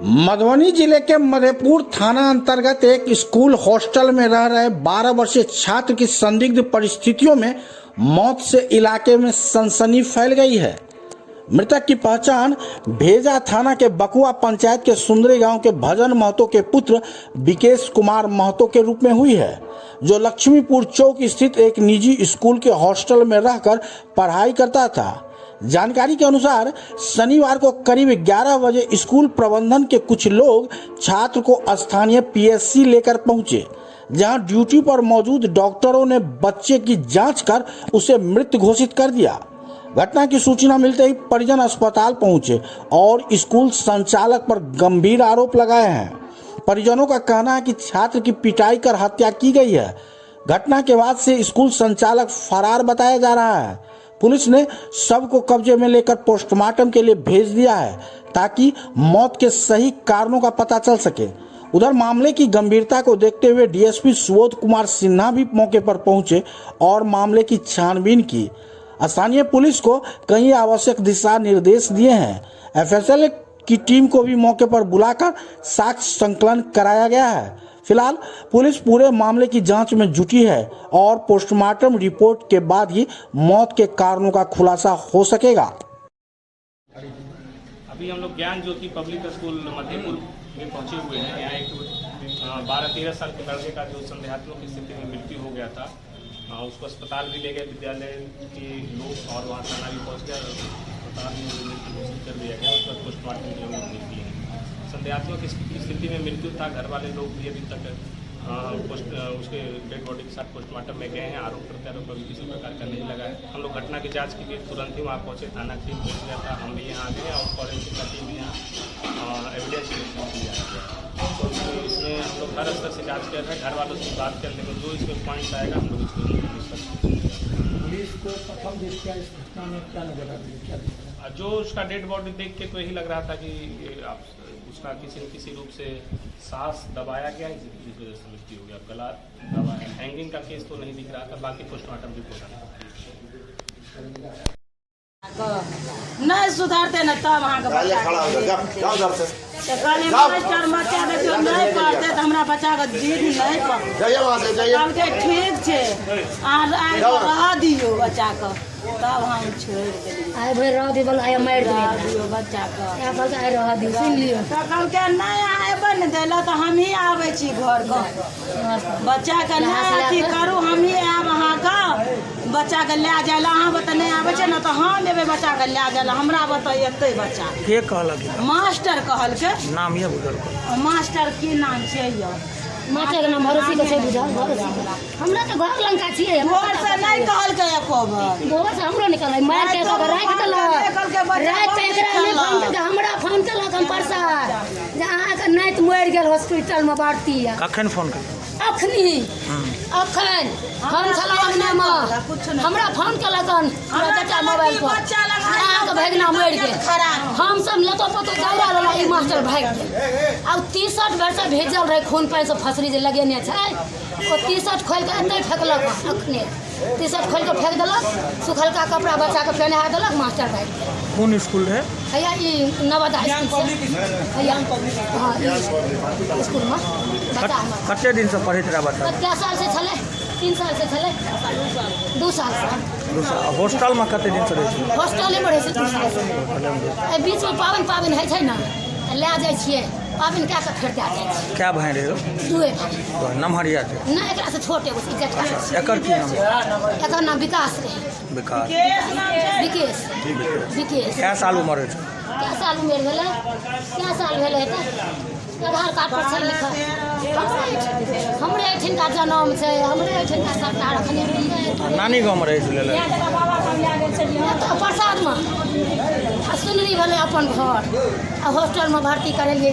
मधुबनी जिले के मधेपुर थाना अंतर्गत एक स्कूल हॉस्टल में रह रहे 12 वर्षीय छात्र की संदिग्ध परिस्थितियों में मौत से इलाके में सनसनी फैल गई है। मृतक की पहचान भेजा थाना के बकुआ पंचायत के सुंदरी गांव के भजन महतो के पुत्र विकेश कुमार महतो के रूप में हुई है, जो लक्ष्मीपुर चौक स्थित एक निजी स्कूल के हॉस्टल में रहकर पढ़ाई करता था। जानकारी के अनुसार शनिवार को करीब 11 बजे स्कूल प्रबंधन के कुछ लोग छात्र को स्थानीय पीएचसी लेकर पहुंचे, जहां ड्यूटी पर मौजूद डॉक्टरों ने बच्चे की जांच कर उसे मृत घोषित कर दिया। घटना की सूचना मिलते ही परिजन अस्पताल पहुंचे और स्कूल संचालक पर गंभीर आरोप लगाए हैं। परिजनों का कहना है कि छात्र की पिटाई कर हत्या की गई है। घटना के बाद से स्कूल संचालक फरार बताया जा रहा है। पुलिस ने शव को कब्जे में लेकर पोस्टमार्टम के लिए भेज दिया है, ताकि मौत के सही कारणों का पता चल सके। उधर मामले की गंभीरता को देखते हुए डीएसपी सुबोध कुमार सिन्हा भी मौके पर पहुंचे और मामले की छानबीन की। स्थानीय पुलिस को कई आवश्यक दिशा निर्देश दिए हैं। एफएसएल की टीम को भी मौके पर बुलाकर साक्ष्य संकलन कराया गया है। फिलहाल पुलिस पूरे मामले की जांच में जुटी है और पोस्टमार्टम रिपोर्ट के बाद ही मौत के कारणों का खुलासा हो सकेगा। अभी हम लोग ज्ञान ज्योति पब्लिक स्कूल मधेपुर में पहुंचे हुए हैं। यहाँ एक 12-13 साल के लड़के का जो संदेहात्मक स्थिति में मृत्यु हो गया था, उसको अस्पताल भी ले गए विद्यालय के लोग और वहाँ थाना भी पहुँच गया। अस्पताल में मृत्यु घोषित कर दिया गया। उसका पोस्टमार्टम के लिए भेज दिए हैं। संदेहात्मक स्थिति में मृत्यु था। घर वाले लोग भी अभी तक उसके डेड बॉडी के साथ पोस्टमार्टम में गए हैं। आरोप प्रत्यारोप अभी किसी प्रकार का नहीं लगा है। हम लोग घटना की जांच के लिए तुरंत ही वहाँ पहुँचे। थाना टीम पहुँच गया था, हम भी यहाँ आ गए और फॉरेंसिक का टीम यहाँ एविडेंस लिया गया। तो इसमें हम लोग हर स्तर से जाँच कर रहे हैं। घर वालों से बात करने में जो इसमें पॉइंट आएगा हम लोग इसको पुलिस को प्रथम दृष्टया इस घटना में क्या नजर आता है? जो उसका डेड बॉडी देख के तो यही लग रहा था कि उसका किसी न किसी रूप से सांस दबाया गया, जिस वजह से मृत्यु हो गया। गला दबाया, हैंगिंग का केस तो नहीं दिख रहा था। बाकी पोस्टमार्टम रिपोर्ट नहीं सुधारते न तब अहाँ के नहीं पढ़ते तो हमारा बच्चा के जिद नहीं पढ़ते। ठीक है रह दियो बच्चा को, तब हम छोड़ देलिए। आए भाई रह दी बोल आए मार दियो बच्चा को। या बोल आए रह दी सुन लियो। तो कहल के नहीं आएबे न देला तो हम ही आवे छी घर का। बच्चा के नहीं अथी करू, हम ही आब अहाँ का बच्चा के ले जाइला। अहाँ बता नहीं आवे छै न तो हम एबे बच्चा के ले जाइला। हमरा बता एते बच्चा के कहलक? मास्टर कहल के नाम ये बुझल मास्टर की नाम छै यो मास्टर के नाम भरोसी के छै बुझल। भरोसी हमरा तो घर लंका छिए। घर से नहीं कहल के एको बार। घर से हमरो निकल मार के सब राख देलक। रात पे एकरा ने फोन के हमरा फोन केलक हम परसा जे अहाँ के नाइत मर गेल हॉस्पिटल में भर्ती है। कखन फोन कर? अखनी अखन हम छलांगने में हमरा फोन केलक बेटा मोबाइल पर अहाँ के भगना मर गेल। हम सब लतो पतो दौड़ा लेला। ई मास्टर भाग गेल। आ 63 बेर से भेजल रहे खून पानी से फसरी जे लगेने छै, ओ 63 खोल के एते फेकलक। अखने 63 खोल के फेंक देलक। सुखलका कपड़ा बच्चा के पहना देलक। मास्टर भाग गेल। कौन स्कूल है? भैया ई नवदा स्कूल भैया हां स्कूल में बता हम कते दिन से पढ़ैत रहा बच्चा? 50 साल से छले, 3 साल से छले, 2 साल से। हॉस्टल में कते दिन से रहै छै? हॉस्टल में रहै छै 2 साल से। ए बीच में पावन है छै ना, ले जाय छियै पावन क्या के फेर दे जाय छै। क्या भाई रे? दुए भाई। नमहरिया छै ना एकरा से छोटे एगो इज्जत का। एकर की नाम है? एकर नाम विकास रे। विकास विकेश विकेश। क्या साल उम्र है? क्या साल उम्र भेलै? क्या साल भेलै त आधार कार्ड पर छै लिखल। हमरे एठिन का जन्म छै, हमरे एठिन का सरकार अखनी नानी गाँव में रहै छलै तो प्रसाद में। आ सुनरी भेलै अपन घर। आ हॉस्टल में भर्ती करेलिए।